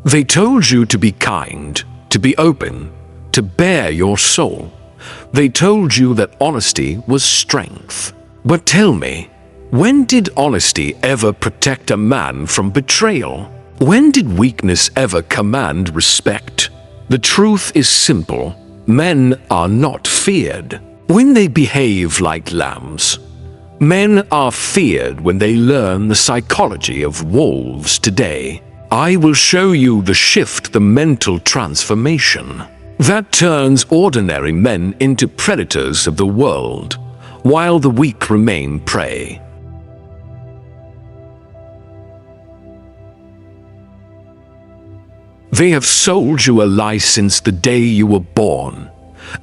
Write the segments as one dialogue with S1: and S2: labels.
S1: They told you to be kind, to be open, to bare your soul. They told you that honesty was strength. But tell me, when did honesty ever protect a man from betrayal? When did weakness ever command respect? The truth is simple. Men are not feared when they behave like lambs. Men are feared when they learn the psychology of wolves today. I will show you the shift, the mental transformation that turns ordinary men into predators of the world, while the weak remain prey. They have sold you a lie since the day you were born,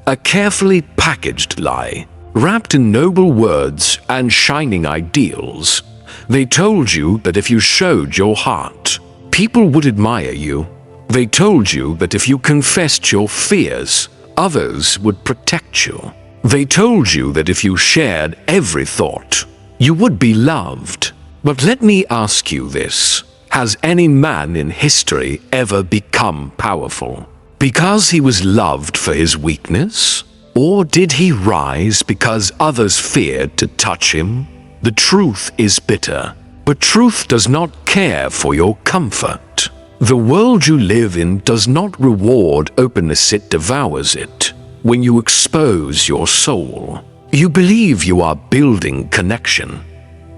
S1: a carefully packaged lie, wrapped in noble words and shining ideals. They told you that if you showed your heart, people would admire you. They told you that if you confessed your fears, others would protect you. They told you that if you shared every thought, you would be loved. But let me ask you this. Has any man in history ever become powerful because he was loved for his weakness? Or did he rise because others feared to touch him? The truth is bitter, but truth does not care for your comfort. The world you live in does not reward openness, it devours it. When you expose your soul, you believe you are building connection.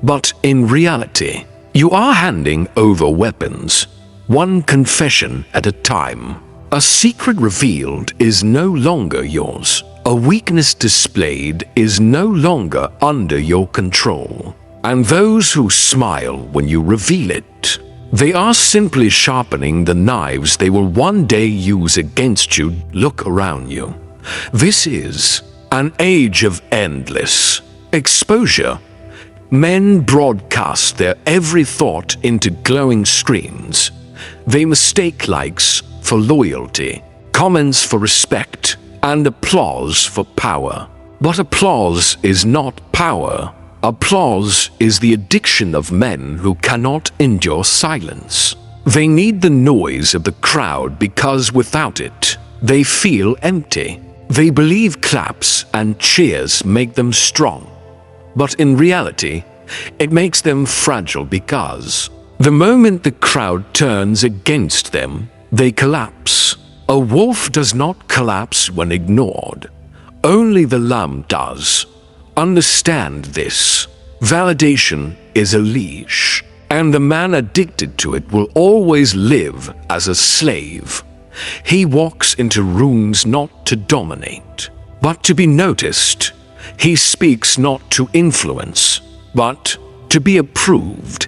S1: But in reality, you are handing over weapons, one confession at a time. A secret revealed is no longer yours. A weakness displayed is no longer under your control. And those who smile when you reveal it, they are simply sharpening the knives they will one day use against you. Look around you. This is an age of endless exposure. Men broadcast their every thought into glowing screens. They mistake likes for loyalty, comments for respect, and applause for power. But applause is not power. Applause is the addiction of men who cannot endure silence. They need the noise of the crowd because without it, they feel empty. They believe claps and cheers make them strong. But in reality, it makes them fragile because the moment the crowd turns against them, they collapse. A wolf does not collapse when ignored. Only the lamb does. Understand this. Validation is a leash, and the man addicted to it will always live as a slave. He walks into rooms not to dominate, but to be noticed. He speaks not to influence, but to be approved.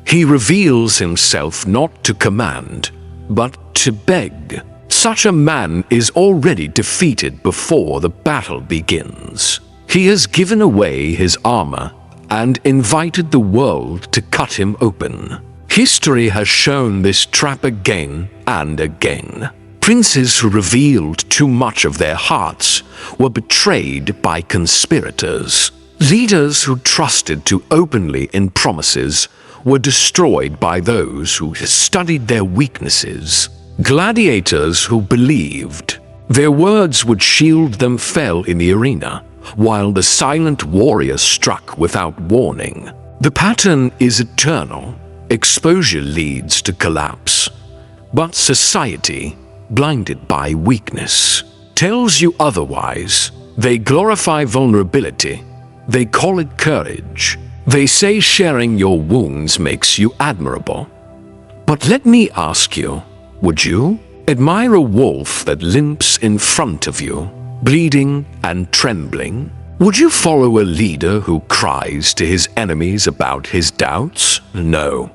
S1: He reveals himself not to command, but to beg. Such a man is already defeated before the battle begins. He has given away his armor and invited the world to cut him open. History has shown this trap again and again. Princes who revealed too much of their hearts were betrayed by conspirators. Leaders who trusted too openly in promises were destroyed by those who studied their weaknesses. Gladiators who believed their words would shield them fell in the arena, while the silent warrior struck without warning. The pattern is eternal. Exposure leads to collapse. But society, blinded by weakness, tells you otherwise. They glorify vulnerability. They call it courage. They say sharing your wounds makes you admirable. But let me ask you, would you admire a wolf that limps in front of you, bleeding and trembling? Would you follow a leader who cries to his enemies about his doubts? No.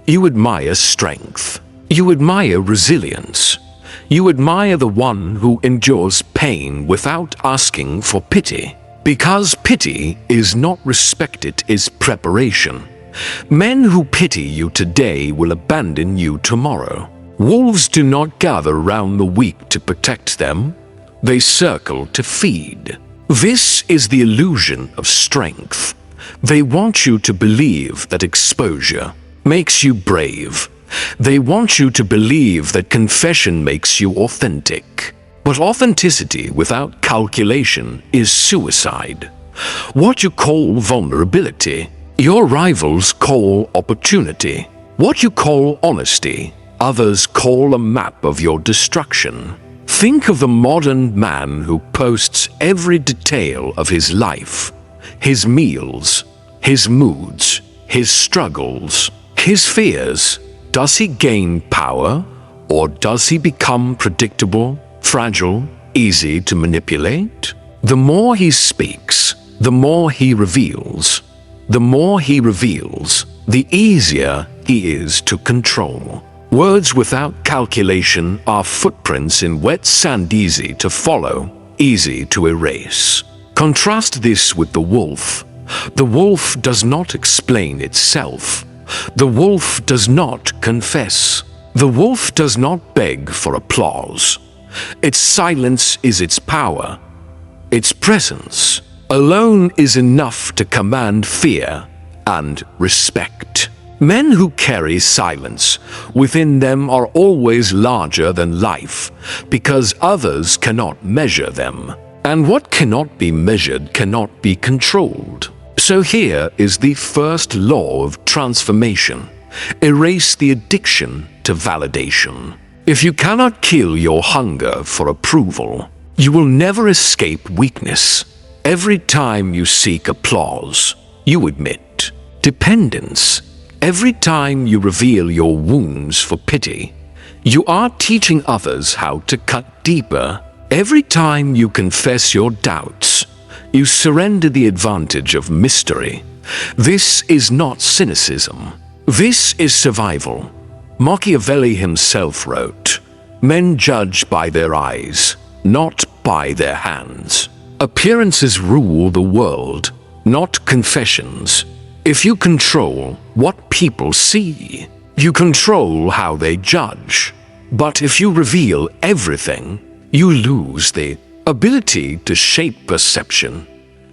S1: You admire strength. You admire resilience. You admire the one who endures pain without asking for pity. Because pity is not respect, it is preparation. Men who pity you today will abandon you tomorrow. Wolves do not gather round the weak to protect them. They circle to feed. This is the illusion of strength. They want you to believe that exposure makes you brave, They want you to believe that confession makes you authentic. But authenticity without calculation is suicide. What you call vulnerability, your rivals call opportunity. What you call honesty, others call a map of your destruction. Think of the modern man who posts every detail of his life, his meals, his moods, his struggles, his fears. Does he gain power, or does he become predictable, fragile, easy to manipulate? The more he speaks, the more he reveals. The more he reveals, the easier he is to control. Words without calculation are footprints in wet sand, easy to follow, easy to erase. Contrast this with the wolf. The wolf does not explain itself. The wolf does not confess. The wolf does not beg for applause. Its silence is its power. Its presence alone is enough to command fear and respect. Men who carry silence within them are always larger than life because others cannot measure them. And what cannot be measured cannot be controlled. So here is the first law of transformation. Erase the addiction to validation. If you cannot kill your hunger for approval, you will never escape weakness. Every time you seek applause, you admit dependence. Every time you reveal your wounds for pity, you are teaching others how to cut deeper. Every time you confess your doubts, you surrender the advantage of mystery. This is not cynicism. This is survival. Machiavelli himself wrote, "Men judge by their eyes, not by their hands." Appearances rule the world, not confessions. If you control what people see, you control how they judge. But if you reveal everything, you lose the ability to shape perception.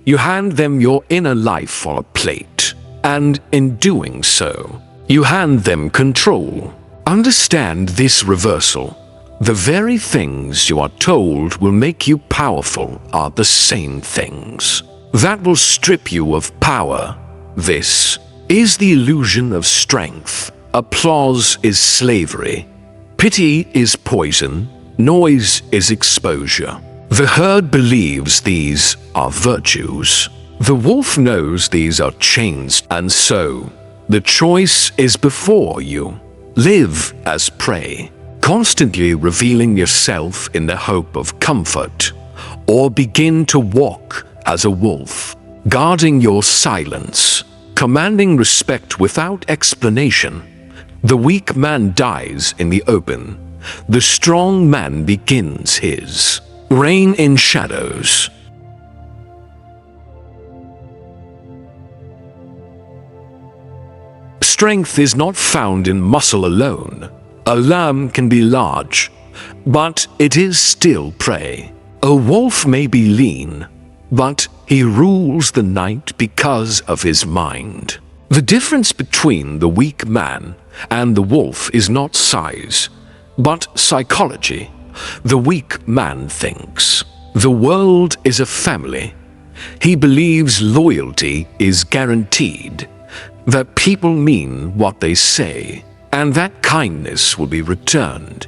S1: You hand them your inner life on a plate, and in doing so, you hand them control. Understand this reversal. The very things you are told will make you powerful are the same things that will strip you of power. This is the illusion of strength. Applause is slavery. Pity is poison. Noise is exposure. The herd believes these are virtues. The wolf knows these are chains, and so the choice is before you. Live as prey, constantly revealing yourself in the hope of comfort, or begin to walk as a wolf, guarding your silence, commanding respect without explanation. The weak man dies in the open. The strong man begins his reign in shadows. Strength is not found in muscle alone. A lamb can be large, but it is still prey. A wolf may be lean, but he rules the night because of his mind. The difference between the weak man and the wolf is not size, but psychology. The weak man thinks the world is a family. He believes loyalty is guaranteed, that people mean what they say, and that kindness will be returned.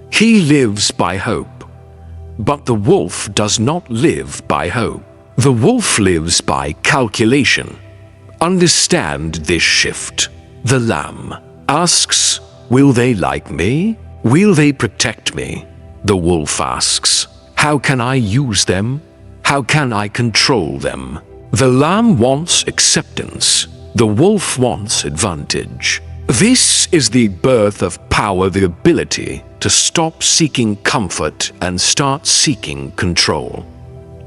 S1: He lives by hope, but the wolf does not live by hope. The wolf lives by calculation. Understand this shift. The lamb asks, "Will they like me? Will they protect me?" The wolf asks, "How can I use them? How can I control them?" The lamb wants acceptance. The wolf wants advantage. This is the birth of power, the ability to stop seeking comfort and start seeking control.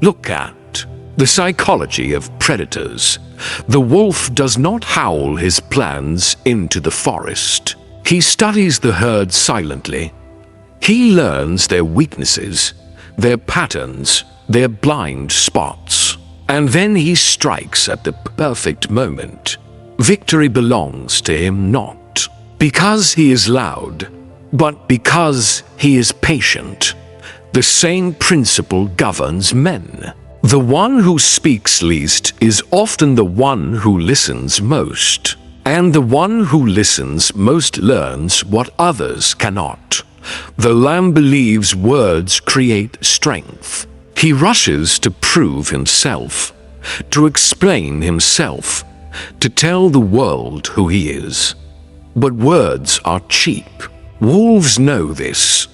S1: Look at the psychology of predators. The wolf does not howl his plans into the forest. He studies the herd silently. He learns their weaknesses, their patterns, their blind spots. And then he strikes at the perfect moment. Victory belongs to him, not because he is loud, but because he is patient. The same principle governs men. The one who speaks least is often the one who listens most, and the one who listens most learns what others cannot. The lamb believes words create strength. He rushes to prove himself, to explain himself, to tell the world who he is. But words are cheap. Wolves know this.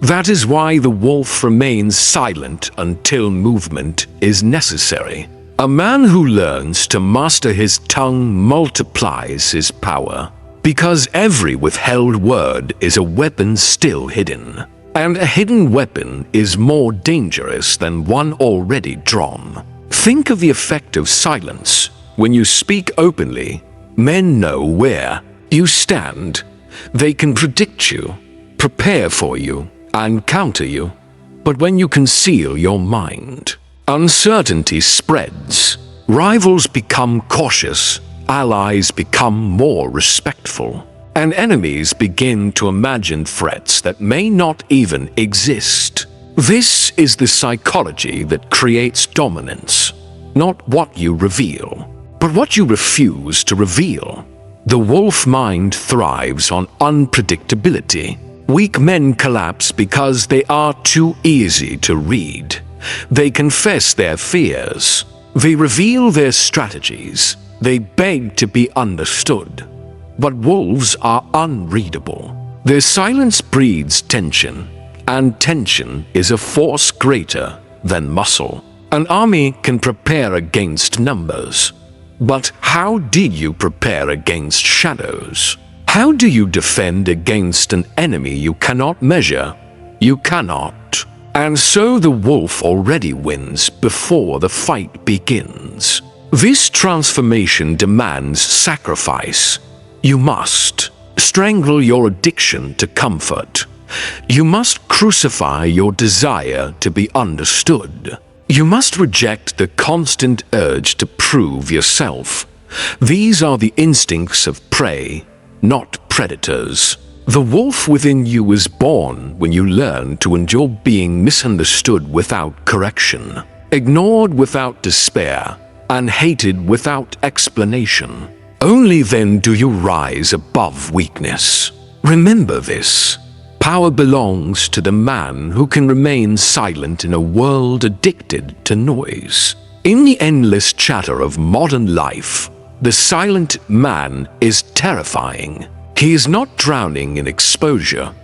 S1: That is why the wolf remains silent until movement is necessary. A man who learns to master his tongue multiplies his power, because every withheld word is a weapon still hidden. And a hidden weapon is more dangerous than one already drawn. Think of the effect of silence. When you speak openly, men know where you stand. They can predict you, prepare for you, and counter you. But when you conceal your mind, uncertainty spreads. Rivals become cautious, allies become more respectful, and enemies begin to imagine threats that may not even exist. This is the psychology that creates dominance, not what you reveal, but what you refuse to reveal. The wolf mind thrives on unpredictability. Weak men collapse because they are too easy to read. They confess their fears. They reveal their strategies. They beg to be understood. But wolves are unreadable. Their silence breeds tension, and tension is a force greater than muscle. An army can prepare against numbers. But how do you prepare against shadows? How do you defend against an enemy you cannot measure? You cannot. And so the wolf already wins before the fight begins. This transformation demands sacrifice. You must strangle your addiction to comfort. You must crucify your desire to be understood. You must reject the constant urge to prove yourself. These are the instincts of prey, not predators. The wolf within you is born when you learn to endure being misunderstood without correction, ignored without despair, and hated without explanation. Only then do you rise above weakness. Remember this. Power belongs to the man who can remain silent in a world addicted to noise. In the endless chatter of modern life, the silent man is terrifying. He is not drowning in exposure.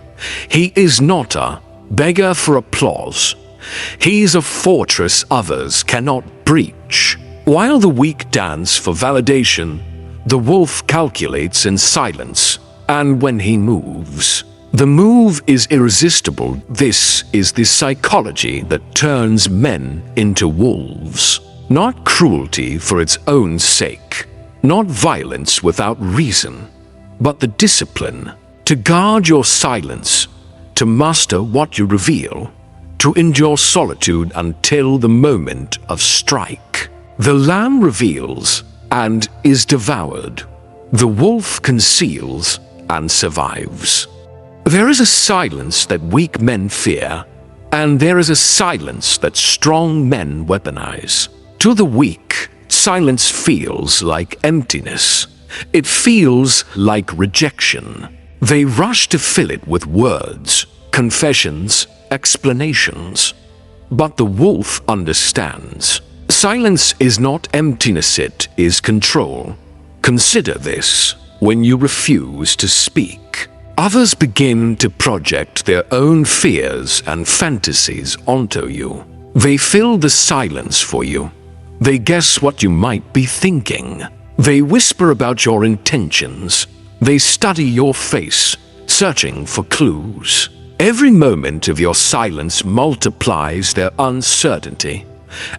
S1: He is not a beggar for applause. He is a fortress others cannot breach. While the weak dance for validation, the wolf calculates in silence, and when he moves, the move is irresistible. This is the psychology that turns men into wolves. Not cruelty for its own sake, not violence without reason, but the discipline to guard your silence, to master what you reveal, to endure solitude until the moment of strike. The lamb reveals and is devoured. The wolf conceals and survives. There is a silence that weak men fear, and there is a silence that strong men weaponize. To the weak, silence feels like emptiness. It feels like rejection. They rush to fill it with words, confessions, explanations. But the wolf understands. Silence is not emptiness, it is control. Consider this. When you refuse to speak, others begin to project their own fears and fantasies onto you. They fill the silence for you. They guess what you might be thinking. They whisper about your intentions. They study your face, searching for clues. Every moment of your silence multiplies their uncertainty.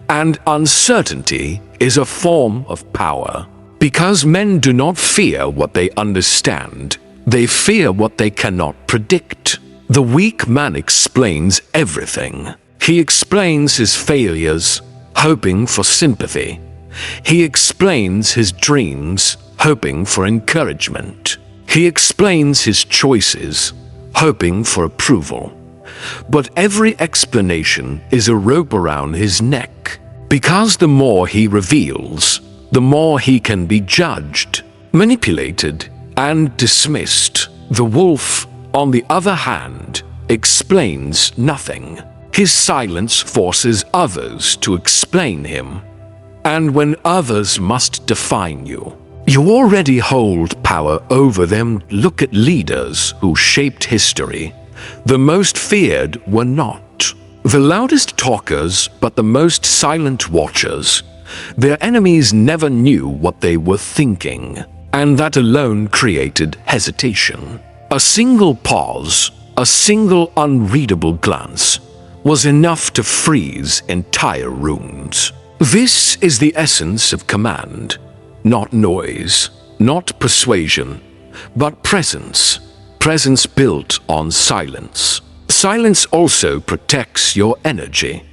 S1: And uncertainty is a form of power. Because men do not fear what they understand, they fear what they cannot predict. The weak man explains everything. He explains his failures, hoping for sympathy. He explains his dreams, hoping for encouragement. He explains his choices, hoping for approval. But every explanation is a rope around his neck, because the more he reveals, the more he can be judged, manipulated, and dismissed. The wolf, on the other hand, explains nothing. His silence forces others to explain him. And when others must define you, you already hold power over them. Look at leaders who shaped history. The most feared were not the loudest talkers, but the most silent watchers. Their enemies never knew what they were thinking, and that alone created hesitation. A single pause, a single unreadable glance, was enough to freeze entire rooms. This is the essence of command. Not noise, not persuasion, but presence. Presence built on silence. Silence also protects your energy.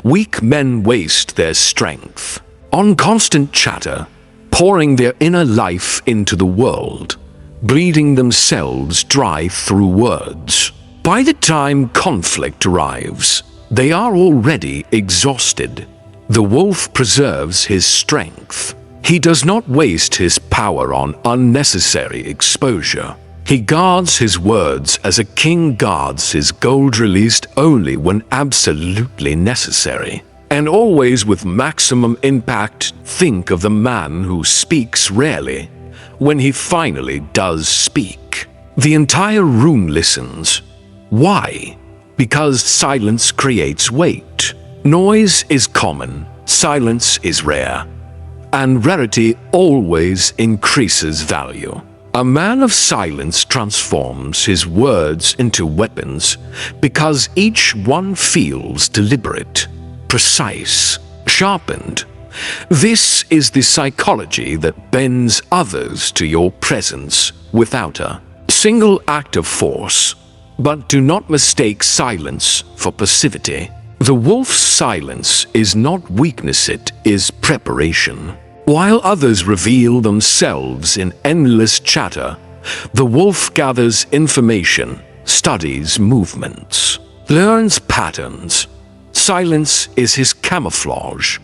S1: Weak men waste their strength on constant chatter, pouring their inner life into the world, bleeding themselves dry through words. By the time conflict arrives, they are already exhausted. The wolf preserves his strength. He does not waste his power on unnecessary exposure. He guards his words as a king guards his gold, released only when absolutely necessary, and always with maximum impact. Think of the man who speaks rarely. When he finally does speak, the entire room listens. Why? Because silence creates weight. Noise is common, silence is rare, and rarity always increases value. A man of silence transforms his words into weapons because each one feels deliberate, precise, sharpened. This is the psychology that bends others to your presence without a single act of force. But do not mistake silence for passivity. The wolf's silence is not weakness, it is preparation. While others reveal themselves in endless chatter, the wolf gathers information, studies movements, learns patterns. Silence is his camouflage.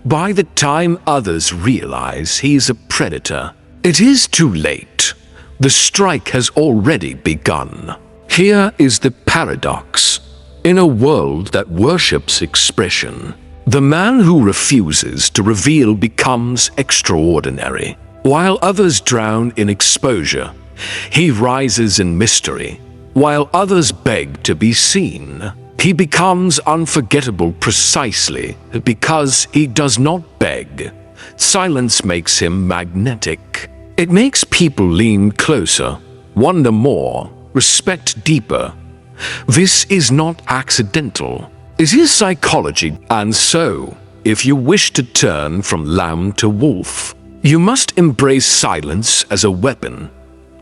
S1: By the time others realize he's a predator, it is too late. The strike has already begun. Here is the paradox. In a world that worships expression, the man who refuses to reveal becomes extraordinary. While others drown in exposure, he rises in mystery. While others beg to be seen, he becomes unforgettable precisely because he does not beg. Silence makes him magnetic. It makes people lean closer, wonder more, respect deeper. This is not accidental. It is psychology. And so, if you wish to turn from lamb to wolf, you must embrace silence as a weapon.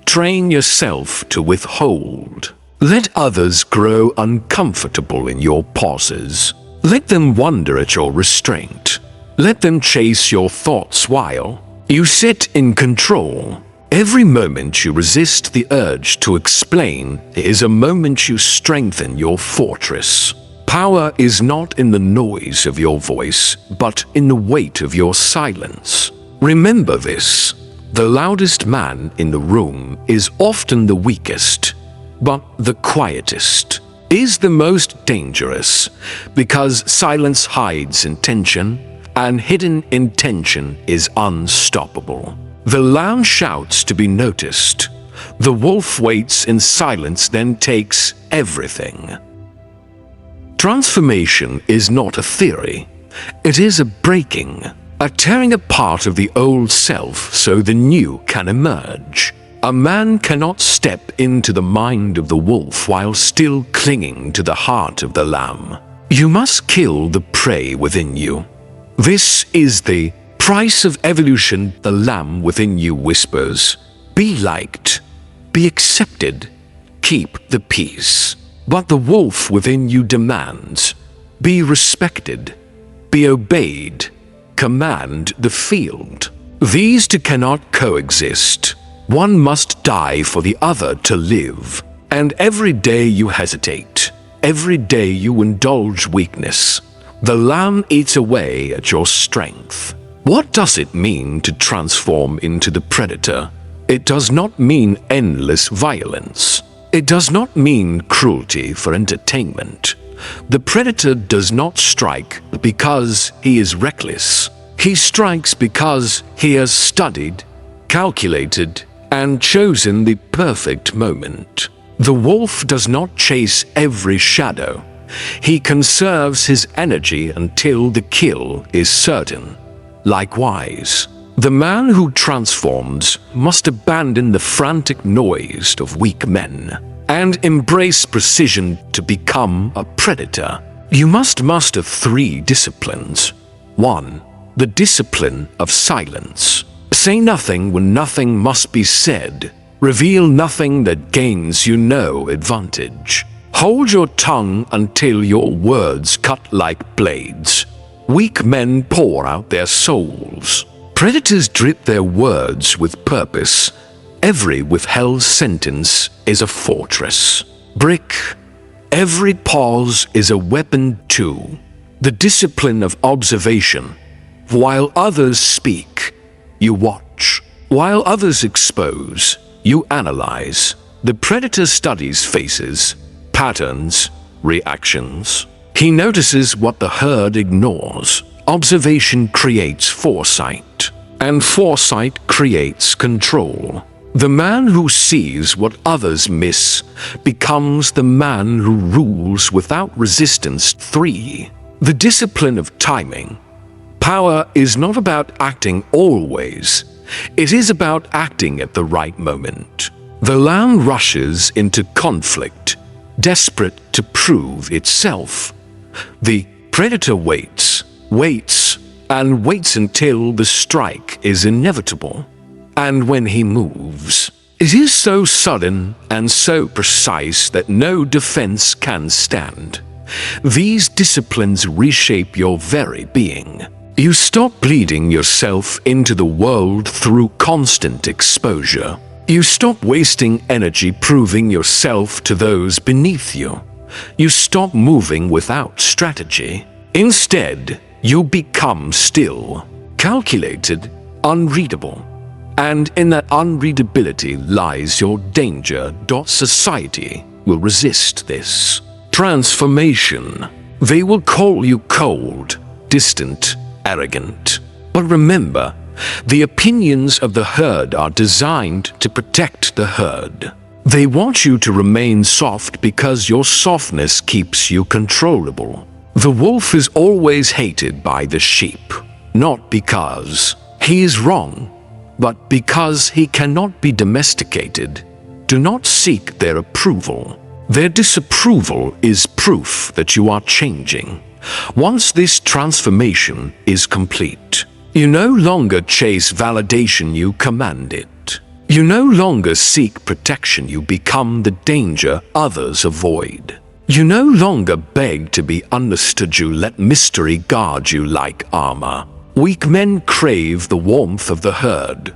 S1: Train yourself to withhold. Let others grow uncomfortable in your pauses. Let them wonder at your restraint. Let them chase your thoughts while you sit in control. Every moment you resist the urge to explain is a moment you strengthen your fortress. Power is not in the noise of your voice, but in the weight of your silence. Remember this. The loudest man in the room is often the weakest, but the quietest is the most dangerous, because silence hides intention, and hidden intention is unstoppable. The lamb shouts to be noticed. The wolf waits in silence, then takes everything. Transformation is not a theory. It is a breaking, a tearing apart of the old self so the new can emerge. A man cannot step into the mind of the wolf while still clinging to the heart of the lamb. You must kill the prey within you. This is the price of evolution. The lamb within you whispers, "Be liked, be accepted, keep the peace." But the wolf within you demands, "Be respected, be obeyed, command the field." These two cannot coexist. One must die for the other to live. And every day you hesitate, every day you indulge weakness, the lamb eats away at your strength. What does it mean to transform into the predator? It does not mean endless violence. It does not mean cruelty for entertainment. The predator does not strike because he is reckless. He strikes because he has studied, calculated, and chosen the perfect moment. The wolf does not chase every shadow. He conserves his energy until the kill is certain. Likewise, the man who transforms must abandon the frantic noise of weak men and embrace precision to become a predator. You must master 3 disciplines. 1. The discipline of silence. Say nothing when nothing must be said. Reveal nothing that gains you no advantage. Hold your tongue until your words cut like blades. Weak men pour out their souls. Predators drip their words with purpose. Every withheld sentence is a fortress. Brick. Every pause is a weapon too. The discipline of observation. While others speak, you watch. While others expose, you analyze. The predator studies faces, patterns, reactions. He notices what the herd ignores. Observation creates foresight, and foresight creates control. The man who sees what others miss becomes the man who rules without resistance. 3. The discipline of timing. Power is not about acting always. It is about acting at the right moment. The lamb rushes into conflict, desperate to prove itself. The predator waits, and waits until the strike is inevitable. And when he moves, it is so sudden and so precise that no defense can stand. These disciplines reshape your very being. You stop bleeding yourself into the world through constant exposure. You stop wasting energy proving yourself to those beneath you. You stop moving without strategy. Instead, you become still, calculated, unreadable. And in that unreadability lies your danger. Society will resist this transformation. They will call you cold, distant, arrogant. But remember, the opinions of the herd are designed to protect the herd. They want you to remain soft because your softness keeps you controllable. The wolf is always hated by the sheep, not because he is wrong, but because he cannot be domesticated. Do not seek their approval. Their disapproval is proof that you are changing. Once this transformation is complete, you no longer chase validation, you command it. You no longer seek protection, you become the danger others avoid. You no longer beg to be understood, you let mystery guard you like armor. Weak men crave the warmth of the herd.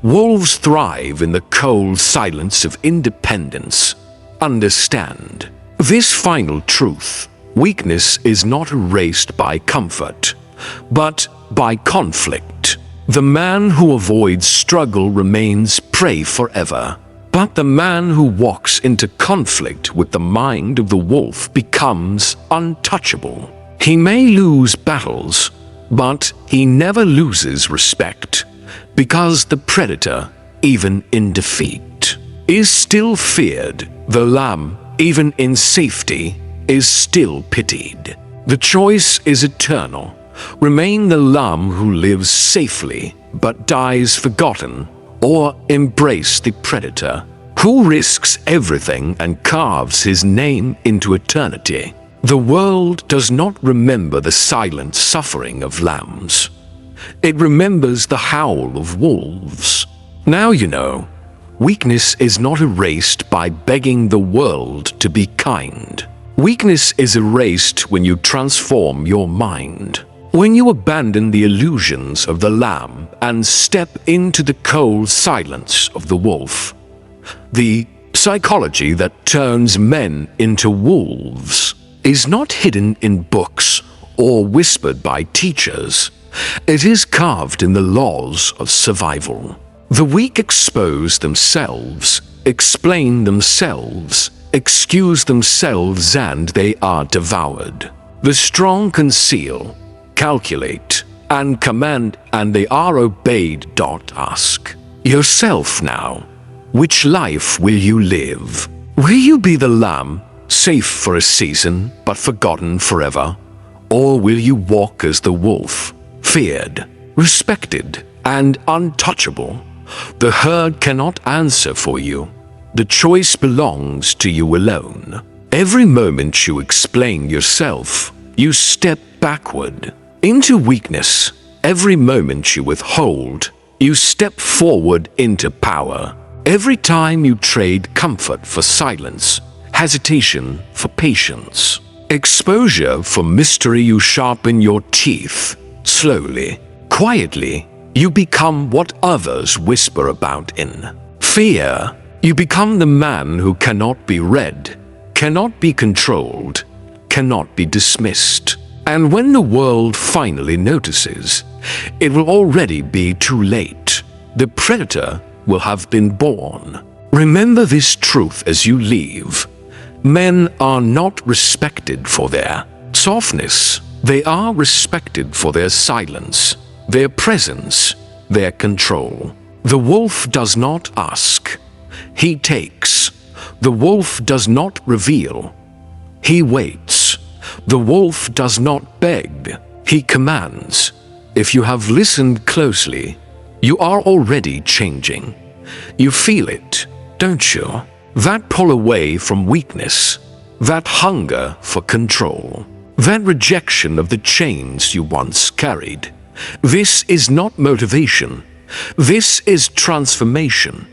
S1: Wolves thrive in the cold silence of independence. Understand this final truth. Weakness is not erased by comfort, but by conflict. The man who avoids struggle remains prey forever. But the man who walks into conflict with the mind of the wolf becomes untouchable. He may lose battles, but he never loses respect, because the predator, even in defeat, is still feared. The lamb, even in safety, is still pitied. The choice is eternal. Remain the lamb who lives safely but dies forgotten, or embrace the predator who risks everything and carves his name into eternity. The world does not remember the silent suffering of lambs. It remembers the howl of wolves. Now you know, weakness is not erased by begging the world to be kind. Weakness is erased when you transform your mind. When you abandon the illusions of the lamb and step into the cold silence of the wolf, the psychology that turns men into wolves is not hidden in books or whispered by teachers. It is carved in the laws of survival. The weak expose themselves, explain themselves, excuse themselves, and they are devoured. The strong conceal, calculate, and command, and they are obeyed. Ask yourself now, which life will you live? Will you be the lamb, safe for a season but forgotten forever? Or will you walk as the wolf, feared, respected, and untouchable? The herd cannot answer for you. The choice belongs to you alone. Every moment you explain yourself, you step backward into weakness. Every moment you withhold, you step forward into power. Every time you trade comfort for silence, hesitation for patience, exposure for mystery, you sharpen your teeth. Slowly, quietly, you become what others whisper about in fear. You become the man who cannot be read, cannot be controlled, cannot be dismissed. And when the world finally notices, it will already be too late. The predator will have been born. Remember this truth as you leave. Men are not respected for their softness. They are respected for their silence, their presence, their control. The wolf does not ask. He takes. The wolf does not reveal. He waits. The wolf does not beg. He commands. If you have listened closely, you are already changing. You feel it, don't you? That pull away from weakness, that hunger for control, that rejection of the chains you once carried. This is not motivation. This is transformation.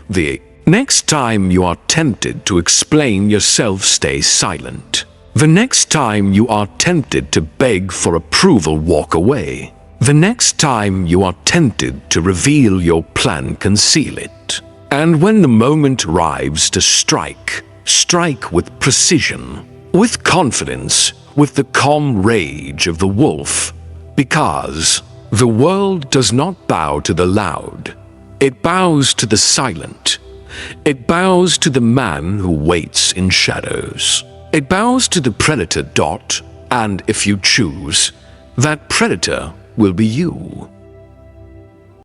S1: The next time you are tempted to explain yourself, stay silent. The next time you are tempted to beg for approval, walk away. The next time you are tempted to reveal your plan, conceal it. And when the moment arrives to strike, strike with precision, with confidence, with the calm rage of the wolf. Because the world does not bow to the loud. It bows to the silent. It bows to the man who waits in shadows. It bows to the predator. And if you choose, that predator will be you.